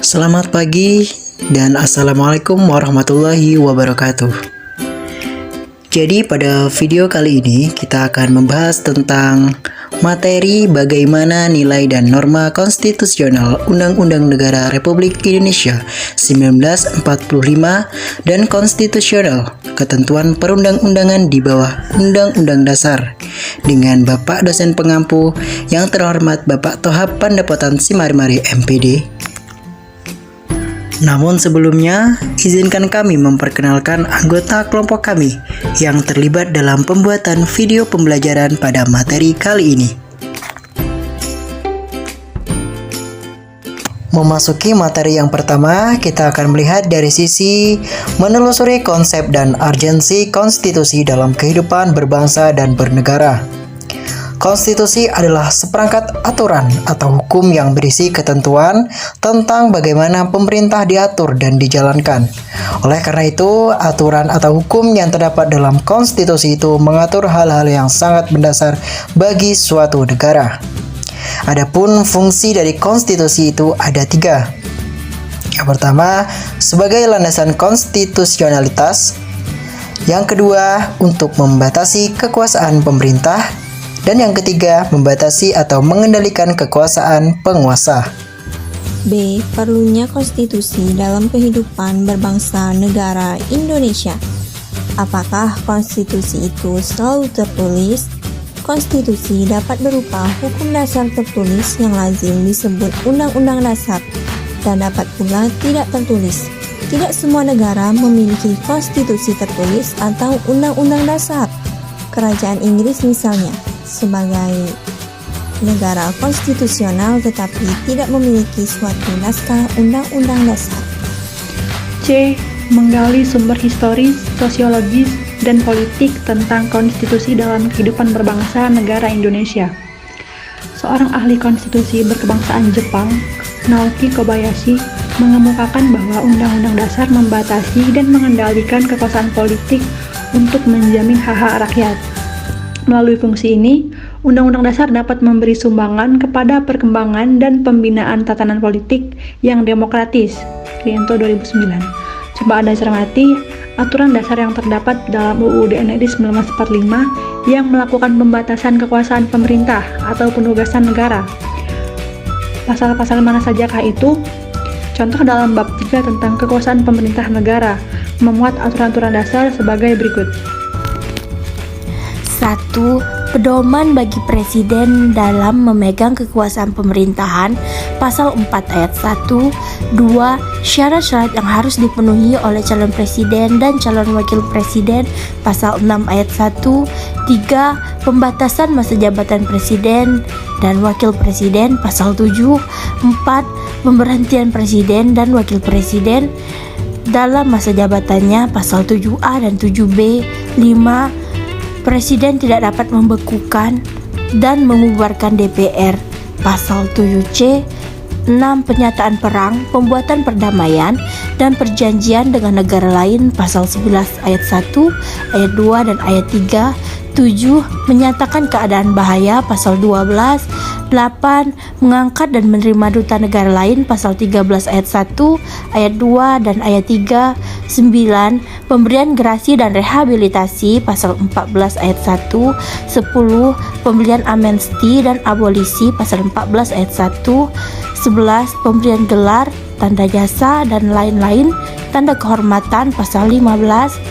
Selamat pagi dan Assalamualaikum warahmatullahi wabarakatuh. Jadi pada video kali ini kita akan membahas tentang materi bagaimana nilai dan norma konstitusional Undang-Undang Negara Republik Indonesia 1945 dan konstitusional ketentuan perundang-undangan di bawah Undang-Undang Dasar dengan Bapak dosen pengampu yang terhormat Bapak Thohab Pandapotan Simarimari MPD. Namun sebelumnya, izinkan kami memperkenalkan anggota kelompok kami yang terlibat dalam pembuatan video pembelajaran pada materi kali ini. Memasuki materi yang pertama, kita akan melihat dari sisi menelusuri konsep dan urgensi konstitusi dalam kehidupan berbangsa dan bernegara. Konstitusi adalah seperangkat aturan atau hukum yang berisi ketentuan tentang bagaimana pemerintah diatur dan dijalankan. Oleh karena itu, aturan atau hukum yang terdapat dalam konstitusi itu mengatur hal-hal yang sangat mendasar bagi suatu negara. Adapun fungsi dari konstitusi itu ada 3. Yang pertama, sebagai landasan konstitusionalitas. Yang kedua, untuk membatasi kekuasaan pemerintah. Dan yang ketiga, membatasi atau mengendalikan kekuasaan penguasa. B. Perlunya konstitusi dalam kehidupan berbangsa negara Indonesia. Apakah konstitusi itu selalu tertulis? Konstitusi dapat berupa hukum dasar tertulis yang lazim disebut Undang-Undang Dasar dan dapat pula tidak tertulis. Tidak semua negara memiliki konstitusi tertulis atau Undang-Undang Dasar. Kerajaan Inggris misalnya sebagai negara konstitusional tetapi tidak memiliki suatu naskah undang-undang dasar. C. Menggali sumber historis, sosiologis, dan politik tentang konstitusi dalam kehidupan berbangsa negara Indonesia. Seorang ahli konstitusi berkebangsaan Jepang, Naoki Kobayashi, mengemukakan bahwa Undang-Undang Dasar membatasi dan mengendalikan kekuasaan politik untuk menjamin hak-hak rakyat. Melalui fungsi ini, Undang-Undang Dasar dapat memberi sumbangan kepada perkembangan dan pembinaan tatanan politik yang demokratis. Rianto 2009. Coba Anda cermati aturan dasar yang terdapat dalam UUD NRI 1945 yang melakukan pembatasan kekuasaan pemerintah atau penugasan negara. Pasal-pasal mana sajakah itu? Contoh dalam bab 3 tentang kekuasaan pemerintah negara memuat aturan-aturan dasar sebagai berikut. 1. Pedoman bagi presiden dalam memegang kekuasaan pemerintahan pasal 4 ayat 1. 2. Syarat-syarat yang harus dipenuhi oleh calon presiden dan calon wakil presiden pasal 6 ayat 1. 3. Pembatasan masa jabatan presiden dan wakil presiden pasal 7. 4. Pemberhentian presiden dan wakil presiden dalam masa jabatannya pasal 7A dan 7B. 5. Presiden tidak dapat membekukan dan membubarkan DPR pasal 7C. 6. Penyataan perang, pembuatan perdamaian dan perjanjian dengan negara lain pasal 11 ayat 1, ayat 2 dan ayat 3. 7. Menyatakan keadaan bahaya pasal 12. 8. Mengangkat dan menerima duta negara lain pasal 13 ayat 1, ayat 2 dan ayat 3. 9. Pemberian gerasi dan rehabilitasi pasal 14 ayat 1. 10. Pemberian amnesti dan abolisi pasal 14 ayat 1. 11. Pemberian gelar, tanda jasa dan lain-lain, tanda kehormatan pasal 15.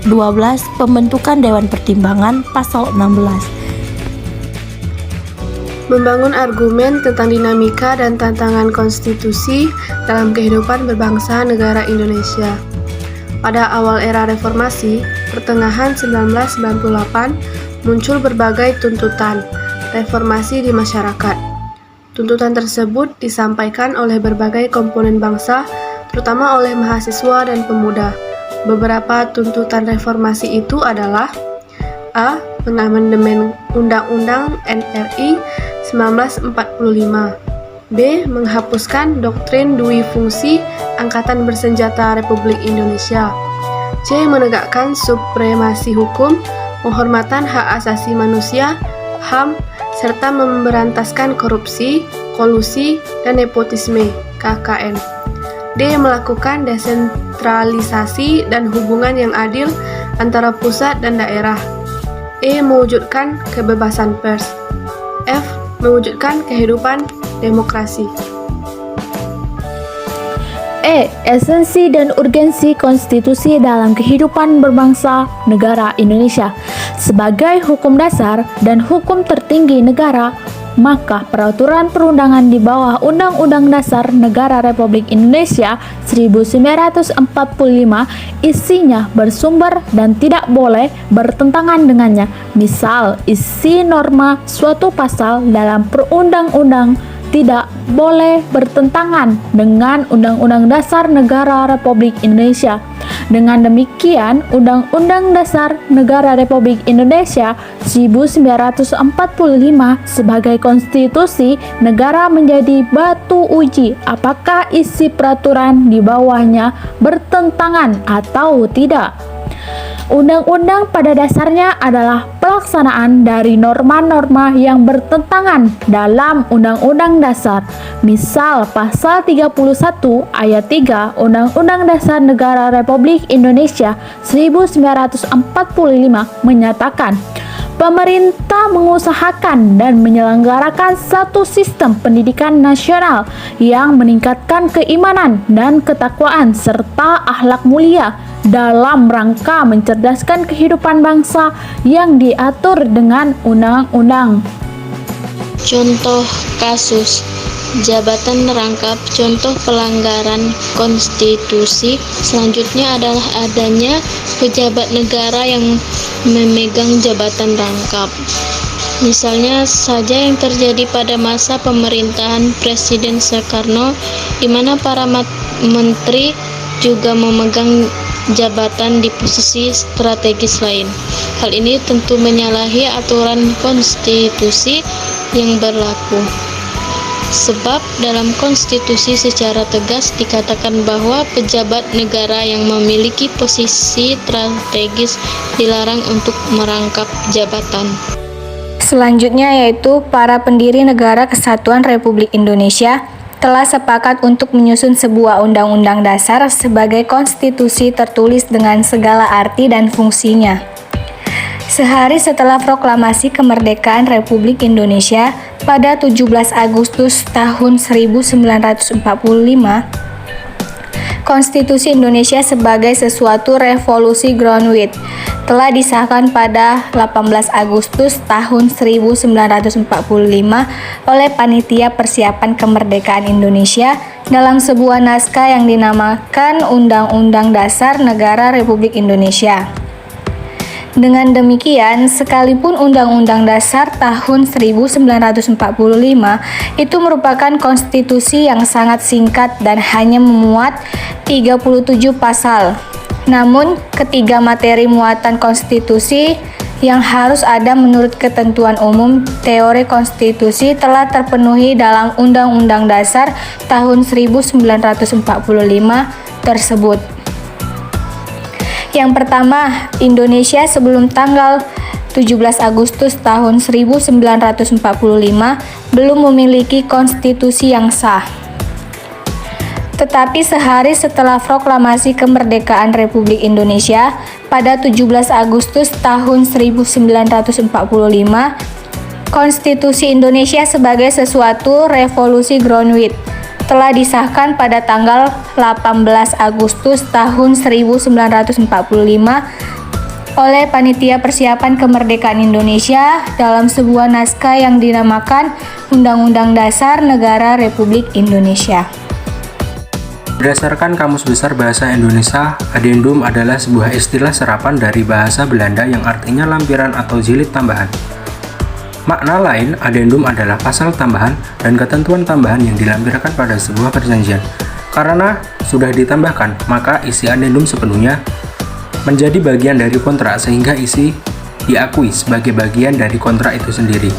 12. Pembentukan Dewan Pertimbangan pasal 16. Membangun argumen tentang dinamika dan tantangan konstitusi dalam kehidupan berbangsa negara Indonesia. Pada awal era reformasi, pertengahan 1998, muncul berbagai tuntutan reformasi di masyarakat. Tuntutan tersebut disampaikan oleh berbagai komponen bangsa, terutama oleh mahasiswa dan pemuda. Beberapa tuntutan reformasi itu adalah: A. Pengamandemen Undang-Undang NRI 1945. B. Menghapuskan doktrin dui fungsi Angkatan Bersenjata Republik Indonesia. C. Menegakkan supremasi hukum, penghormatan hak asasi manusia, HAM, serta memberantaskan korupsi, kolusi, dan nepotisme (KKN). D. Melakukan desentralisasi dan hubungan yang adil antara pusat dan daerah. E. Mewujudkan kebebasan pers. F. Mewujudkan kehidupan demokrasi. E. Esensi dan urgensi konstitusi dalam kehidupan berbangsa negara Indonesia. Sebagai hukum dasar dan hukum tertinggi negara, maka peraturan perundangan di bawah Undang-Undang Dasar Negara Republik Indonesia 1945 isinya bersumber dan tidak boleh bertentangan dengannya. Misal, isi norma suatu pasal dalam perundang-undang tidak boleh bertentangan dengan Undang-Undang Dasar Negara Republik Indonesia. Dengan demikian, Undang-Undang Dasar Negara Republik Indonesia 1945 sebagai konstitusi negara menjadi batu uji apakah isi peraturan di bawahnya bertentangan atau tidak. Undang-undang pada dasarnya adalah pelaksanaan dari norma-norma yang bertentangan dalam Undang-Undang Dasar. Misal, pasal 31 ayat 3 Undang-Undang Dasar Negara Republik Indonesia 1945 menyatakan, pemerintah mengusahakan dan menyelenggarakan satu sistem pendidikan nasional yang meningkatkan keimanan dan ketakwaan serta akhlak mulia dalam rangka mencerdaskan kehidupan bangsa yang diatur dengan undang-undang. Contoh kasus jabatan rangkap contoh pelanggaran konstitusi selanjutnya adalah adanya pejabat negara yang memegang jabatan rangkap. Misalnya saja yang terjadi pada masa pemerintahan Presiden Soekarno, di mana para menteri juga memegang jabatan di posisi strategis lain. Hal ini tentu menyalahi aturan konstitusi yang berlaku. Sebab dalam konstitusi secara tegas dikatakan bahwa pejabat negara yang memiliki posisi strategis dilarang untuk merangkap jabatan. Selanjutnya yaitu para pendiri Negara Kesatuan Republik Indonesia telah sepakat untuk menyusun sebuah undang-undang dasar sebagai konstitusi tertulis dengan segala arti dan fungsinya. Sehari setelah proklamasi kemerdekaan Republik Indonesia pada 17 Agustus tahun 1945, Konstitusi Indonesia sebagai sesuatu revolusi groundwit telah disahkan pada 18 Agustus tahun 1945 oleh Panitia Persiapan Kemerdekaan Indonesia dalam sebuah naskah yang dinamakan Undang-Undang Dasar Negara Republik Indonesia. Dengan demikian, sekalipun Undang-Undang Dasar tahun 1945 itu merupakan konstitusi yang sangat singkat dan hanya memuat 37 pasal. Namun, ketiga materi muatan konstitusi yang harus ada menurut ketentuan umum teori konstitusi telah terpenuhi dalam Undang-Undang Dasar tahun 1945 tersebut. Yang pertama, Indonesia sebelum tanggal 17 Agustus tahun 1945 belum memiliki konstitusi yang sah. Tetapi sehari setelah proklamasi kemerdekaan Republik Indonesia pada 17 Agustus tahun 1945, Konstitusi Indonesia sebagai sesuatu revolusi groundwit telah disahkan pada tanggal 18 Agustus tahun 1945 oleh Panitia Persiapan Kemerdekaan Indonesia dalam sebuah naskah yang dinamakan Undang-Undang Dasar Negara Republik Indonesia. Berdasarkan Kamus Besar Bahasa Indonesia, addendum adalah sebuah istilah serapan dari bahasa Belanda yang artinya lampiran atau jilid tambahan. Makna lain, addendum adalah pasal tambahan dan ketentuan tambahan yang dilampirkan pada sebuah perjanjian. Karena sudah ditambahkan, maka isi addendum sepenuhnya menjadi bagian dari kontrak sehingga isi diakui sebagai bagian dari kontrak itu sendiri.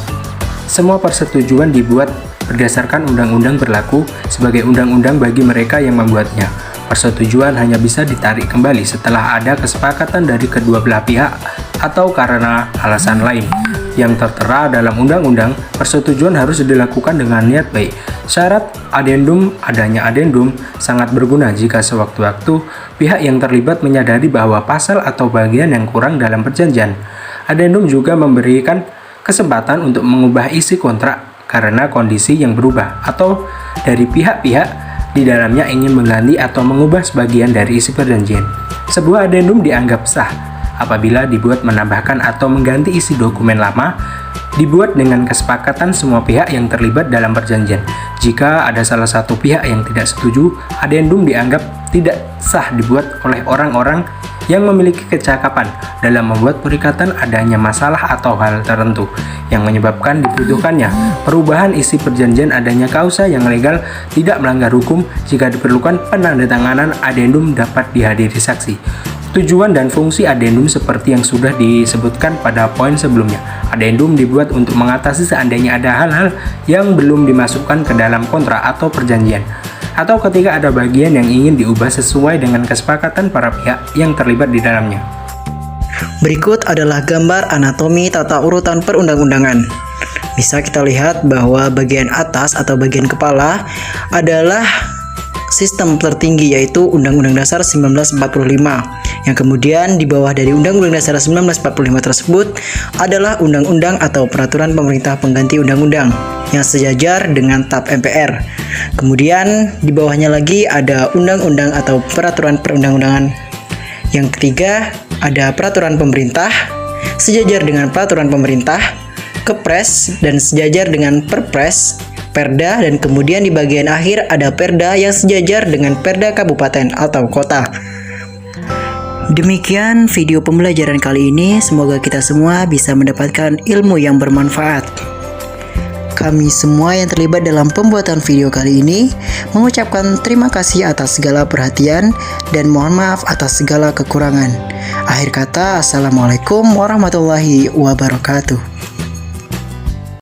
Semua persetujuan dibuat berdasarkan undang-undang berlaku sebagai undang-undang bagi mereka yang membuatnya. Persetujuan hanya bisa ditarik kembali setelah ada kesepakatan dari kedua belah pihak atau karena alasan lain. yang tertera dalam undang-undang, persetujuan harus dilakukan dengan niat baik. Syarat adanya adendum sangat berguna jika sewaktu-waktu pihak yang terlibat menyadari bahwa pasal atau bagian yang kurang dalam perjanjian. Adendum juga memberikan kesempatan untuk mengubah isi kontrak karena kondisi yang berubah atau dari pihak-pihak di dalamnya ingin mengganti atau mengubah sebagian dari isi perjanjian. Sebuah adendum dianggap sah apabila dibuat menambahkan atau mengganti isi dokumen lama, dibuat dengan kesepakatan semua pihak yang terlibat dalam perjanjian. Jika ada salah satu pihak yang tidak setuju, adendum dianggap tidak sah dibuat oleh orang-orang yang memiliki kecakapan dalam membuat perikatan adanya masalah atau hal tertentu yang menyebabkan dibutuhkannya perubahan isi perjanjian. Adanya kausa yang legal tidak melanggar hukum. Jika diperlukan penandatanganan adendum dapat dihadiri saksi. Tujuan dan fungsi adendum seperti yang sudah disebutkan pada poin sebelumnya. Adendum dibuat untuk mengatasi seandainya ada hal-hal yang belum dimasukkan ke dalam kontrak atau perjanjian, atau ketika ada bagian yang ingin diubah sesuai dengan kesepakatan para pihak yang terlibat di dalamnya. Berikut adalah gambar anatomi tata urutan perundang-undangan. Bisa kita lihat bahwa bagian atas atau bagian kepala adalah sistem tertinggi, yaitu Undang-Undang Dasar 1945, yang kemudian di bawah dari Undang-Undang Dasar 1945 tersebut adalah undang-undang atau peraturan pemerintah pengganti undang-undang yang sejajar dengan TAP MPR. Kemudian di bawahnya lagi ada undang-undang atau peraturan perundang-undangan. Yang ketiga ada peraturan pemerintah sejajar dengan peraturan pemerintah, Kepres dan sejajar dengan Perpres, Perda, dan kemudian di bagian akhir ada Perda yang sejajar dengan Perda kabupaten atau kota. Demikian video pembelajaran kali ini, semoga kita semua bisa mendapatkan ilmu yang bermanfaat. Kami semua yang terlibat dalam pembuatan video kali ini mengucapkan terima kasih atas segala perhatian dan mohon maaf atas segala kekurangan. Akhir kata, Assalamualaikum warahmatullahi wabarakatuh.